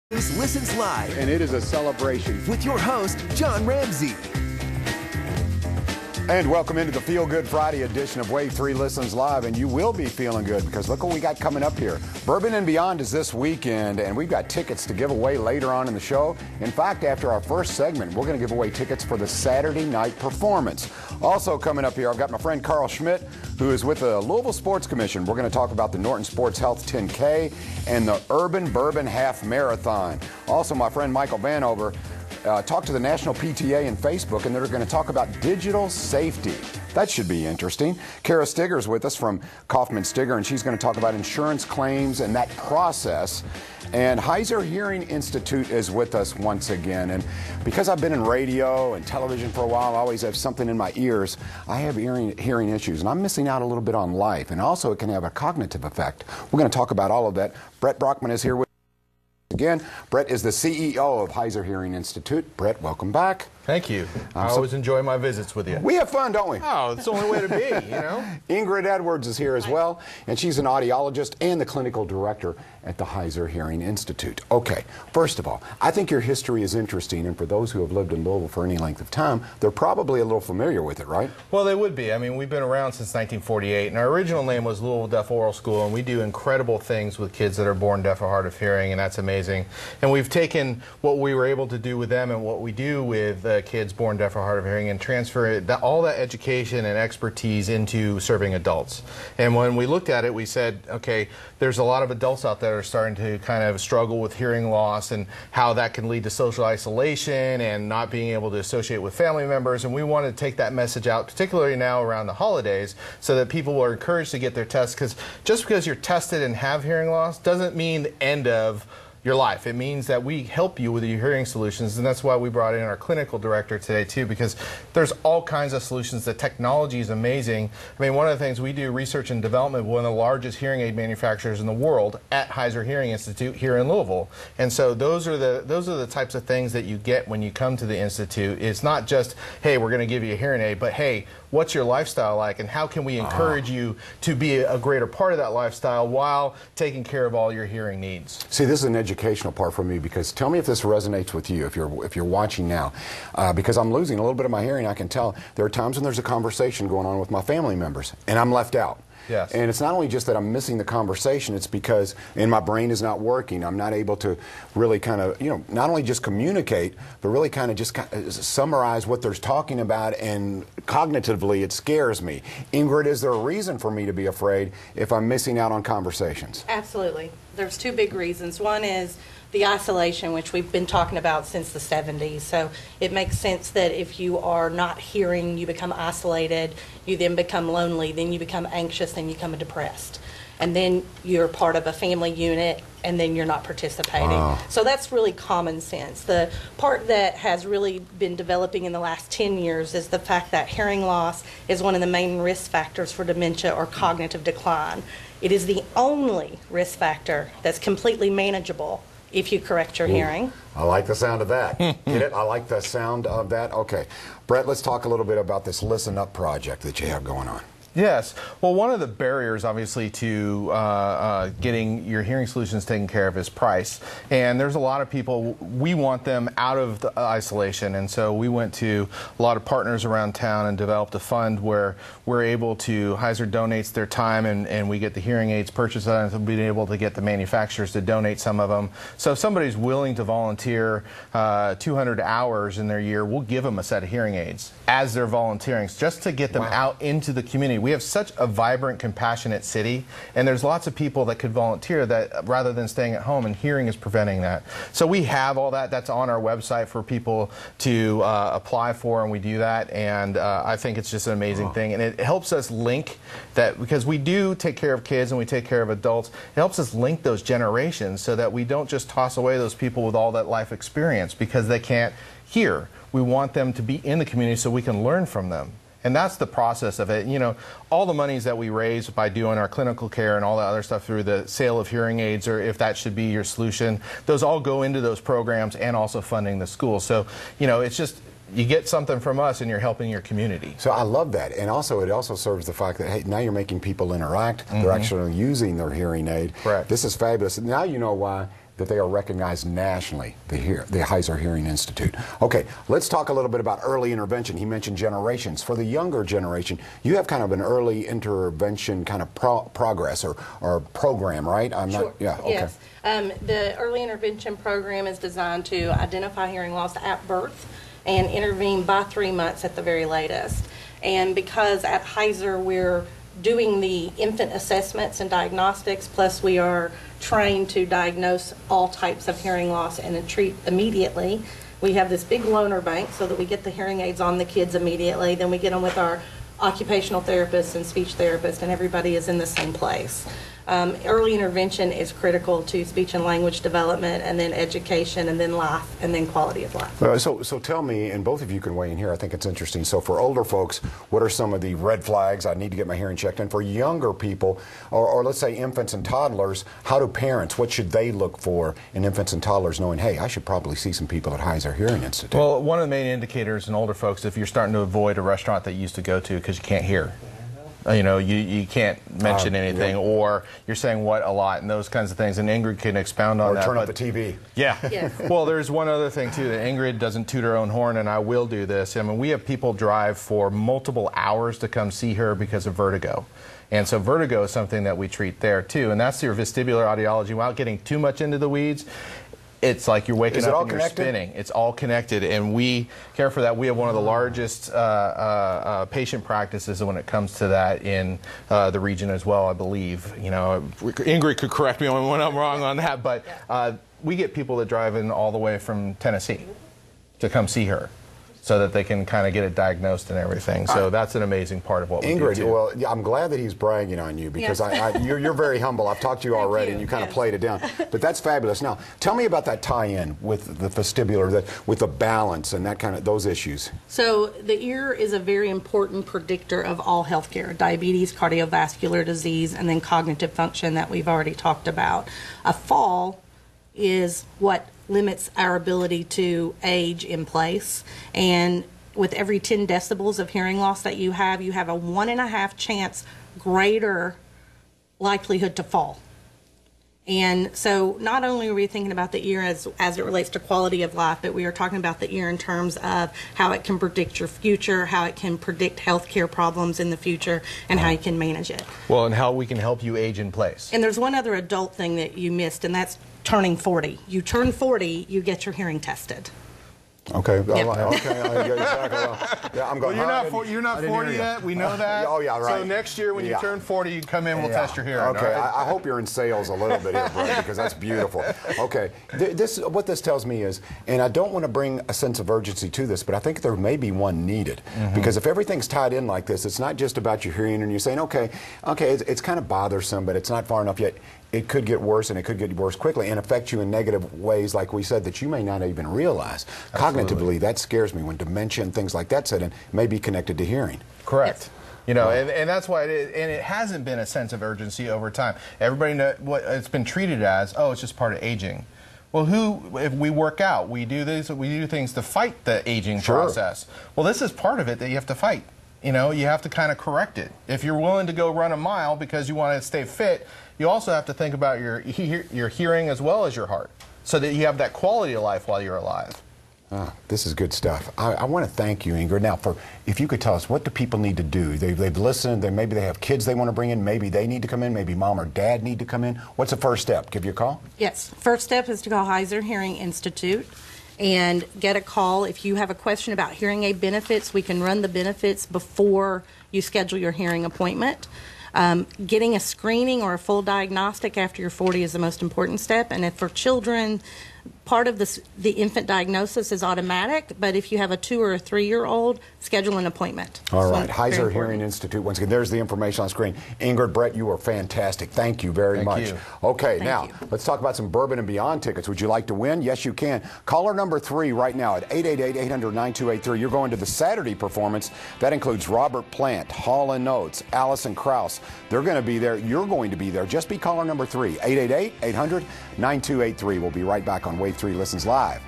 This Listens Live. And it is a celebration. With your host, John Ramsey. And welcome into the Feel Good Friday edition of Wave 3 Listens Live. And you will be feeling good because look what we got coming up here. Bourbon and Beyond is this weekend, and we've got tickets to give away later on in the show. In fact, after our first segment, we're going to give away tickets for the Saturday night performance. Also coming up here, I've got my friend Carl Schmidt, who is with the Louisville Sports Commission. We're going to talk about the Norton Sports Health 10K and the Urban Bourbon Half Marathon. Also, my friend Michael Vanover talked to the National PTA and Facebook, and they're going to talk about digital safety. That should be interesting. Kara Stigger's with us from Kaufman Stigger, and she's going to talk about insurance claims and that process. And Heuser Hearing Institute is with us once again. And because I've been in radio and television for a while, I always have something in my ears. I have hearing issues, and I'm missing out a little bit on life. And also, it can have a cognitive effect. We're going to talk about all of that. Brett Brockman is here with us again. Brett is the CEO of Heuser Hearing Institute. Brett, welcome back. Thank you. I always enjoy my visits with you. We have fun, don't we? Oh, it's the only way to be, you know? Ingrid Edwards is here as well, and she's an audiologist and the clinical director at the Heuser Hearing Institute. Okay, first of all, I think your history is interesting, and for those who have lived in Louisville for any length of time, they're probably a little familiar with it, right? Well, they would be. I mean, we've been around since 1948, and our original name was Louisville Deaf Oral School, and we do incredible things with kids that are born deaf or hard of hearing, and that's amazing. And we've taken what we were able to do with them and what we do with kids born deaf or hard of hearing and transfer all that education and expertise into serving adults. And when we looked at it, we said, okay, there's a lot of adults out there that are starting to kind of struggle with hearing loss and how that can lead to social isolation and not being able to associate with family members. And we want to take that message out, particularly now around the holidays, so that people are encouraged to get their tests, because just because you're tested and have hearing loss doesn't mean the end of your life. It means that we help you with your hearing solutions, and that's why we brought in our clinical director today too, because there's all kinds of solutions. The technology is amazing. I mean, one of the things we do research and development with one of the largest hearing aid manufacturers in the world at Heuser Hearing Institute here in Louisville. And so those are the types of things that you get when you come to the institute. It's not just, hey, we're going to give you a hearing aid, but hey, what's your lifestyle like, and how can we encourage you to be a greater part of that lifestyle while taking care of all your hearing needs? See, this is an educational part for me, because tell me if this resonates with you, if you're watching now, because I'm losing a little bit of my hearing. I can tell there are times when there's a conversation going on with my family members, and I'm left out. Yes. And it's not only just that I'm missing the conversation, it's because my brain is not working. I'm not able to really kind of, not only just communicate, but really kind of just summarize what they're talking about, and cognitively it scares me. Ingrid, is there a reason for me to be afraid if I'm missing out on conversations? Absolutely. There's two big reasons. One is the isolation, which we've been talking about since the 70s. So it makes sense that if you are not hearing, you become isolated, you then become lonely, then you become anxious, then you become depressed. And then you're part of a family unit, and then you're not participating. So that's really common sense. The part that has really been developing in the last 10 years is the fact that hearing loss is one of the main risk factors for dementia or cognitive decline. It is the only risk factor that's completely manageable if you correct your hearing. I like the sound of that. Get it? I like the sound of that. Okay. Brett, let's talk a little bit about this Listen Up project that you have going on. Yes. Well, one of the barriers, obviously, to getting your hearing solutions taken care of is price. And there's a lot of people, we want them out of the isolation. And so we went to a lot of partners around town and developed a fund where we're able to, Heuser donates their time, and we get the hearing aids purchased, and being able to get the manufacturers to donate some of them. So if somebody's willing to volunteer 200 hours in their year, we'll give them a set of hearing aids as they're volunteering, just to get them out into the community. We have such a vibrant, compassionate city, and there's lots of people that could volunteer that rather than staying at home, and hearing is preventing that. So we have all that. That's on our website for people to apply for, and we do that. And I think it's just an amazing thing, and it helps us link that, because we do take care of kids and we take care of adults. It helps us link those generations so that we don't just toss away those people with all that life experience because they can't hear. We want them to be in the community so we can learn from them. And that's the process of it. You know, all the monies that we raise by doing our clinical care and all that other stuff through the sale of hearing aids, or if that should be your solution, those all go into those programs and also funding the school. So, you know, it's just, you get something from us and you're helping your community. So I love that. And also it also serves the fact that, hey, now you're making people interact. They're actually using their hearing aid. Correct. This is fabulous. Now you know why that they are recognized nationally, the Heuser Hearing Institute. Okay, let's talk a little bit about early intervention. He mentioned generations. For the younger generation, you have kind of an early intervention kind of progress or program, right? Sure. Yeah, okay. Yes. The early intervention program is designed to identify hearing loss at birth and intervene by 3 months at the very latest. And because at Heuser we're doing the infant assessments and diagnostics, plus we are trained to diagnose all types of hearing loss and treat immediately. We have this big loaner bank so that we get the hearing aids on the kids immediately. Then we get them with our occupational therapists and speech therapists, and everybody is in the same place. Early intervention is critical to speech and language development, and then education, and then life, and then quality of life. So tell me, and both of you can weigh in here, I think it's interesting. So for older folks, what are some of the red flags? I need to get my hearing checked. And for younger people, or let's say infants and toddlers, how do parents, what should they look for in infants and toddlers, knowing, hey, I should probably see some people at Heuser Hearing Institute? Well, one of the main indicators in older folks, if you're starting to avoid a restaurant that you used to go to because you can't hear. You know, you can't mention anything, or you're saying what a lot, and those kinds of things. And Ingrid can expound on that. Or turn up the TV. Yeah. Yes. Well, there's one other thing, too, that Ingrid doesn't toot her own horn, and I will do this. I mean, we have people drive for multiple hours to come see her because of vertigo. And so vertigo is something that we treat there, too. And that's your vestibular audiology. Without getting too much into the weeds, it's like you're waking up and you're spinning. It's all connected, and we care for that. We have one of the largest patient practices when it comes to that in the region as well, I believe. You know, Ingrid could correct me when I'm wrong on that, but we get people that drive in all the way from Tennessee to come see her, so that they can kind of get it diagnosed and everything. So that's an amazing part of what we do, Ingrid, too. well, I'm glad that he's bragging on you, because Yes. you're very humble. I've talked to you already, and you kind of Yes. played it down. But that's fabulous. Now, tell me about that tie-in with the vestibular, with the balance and that kind of those issues. So the ear is a very important predictor of all healthcare: diabetes, cardiovascular disease, and then cognitive function that we've already talked about. A fall is what limits our ability to age in place, and with every 10 decibels of hearing loss that you have a 1.5 chance greater likelihood to fall. And so not only are we thinking about the ear as it relates to quality of life, but we are talking about the ear in terms of how it can predict your future, how it can predict healthcare problems in the future, and how you can manage it. Well, and how we can help you age in place. And there's one other adult thing that you missed, and that's turning 40. You turn 40, you get your hearing tested. Okay. Yep. Okay. Exactly. Yeah, I'm going. Well, you're not 40 yet. We know that. Oh yeah, right. So next year when you turn 40, you come in. We'll test your hearing. Okay. All right? I hope you're in sales a little bit here, Brett, because that's beautiful. Okay. What this tells me is, and I don't want to bring a sense of urgency to this, but I think there may be one needed, because if everything's tied in like this, it's not just about your hearing, and you're saying, okay, it's kind of bothersome, but it's not far enough yet. It could get worse, and it could get worse quickly and affect you in negative ways, like we said, that you may not even realize. Absolutely. Cognitively, that scares me when dementia and things like that set in, may be connected to hearing. Correct. You know, and that's why it is, and it hasn't been a sense of urgency over time. Everybody knows what it's been treated as. Oh, it's just part of aging. Well, if we work out, we do things to fight the aging process. Well, this is part of it that you have to fight. You know, you have to kind of correct it. If you're willing to go run a mile because you want to stay fit, you also have to think about your hearing as well as your heart, so that you have that quality of life while you're alive. This is good stuff. I want to thank you, Ingrid. Now, if you could tell us, what do people need to do? They've listened. Maybe they have kids they want to bring in. Maybe they need to come in. Maybe mom or dad need to come in. What's the first step? Give you a call? Yes. First step is to call Heuser Hearing Institute and get a call. If you have a question about hearing aid benefits, we can run the benefits before you schedule your hearing appointment. Getting a screening or a full diagnostic after you're 40 is the most important step. And if for children, part of the infant diagnosis is automatic, but if you have a 2 or a 3-year-old, schedule an appointment. All right, Heuser Hearing Institute. Once again, there's the information on screen. Ingrid, Brett, you are fantastic. Thank you very much. You. Okay, Thank now you. let's talk about some Bourbon and Beyond tickets. Would you like to win? Yes, you can. Caller number 3 right now at 888-800-9283. You're going to the Saturday performance. That includes Robert Plant, Hall & Oates, Allison Krauss. They're going to be there. You're going to be there. Just be caller number 3, 888-800-9283. We'll be right back on Wave 3 Listens Live.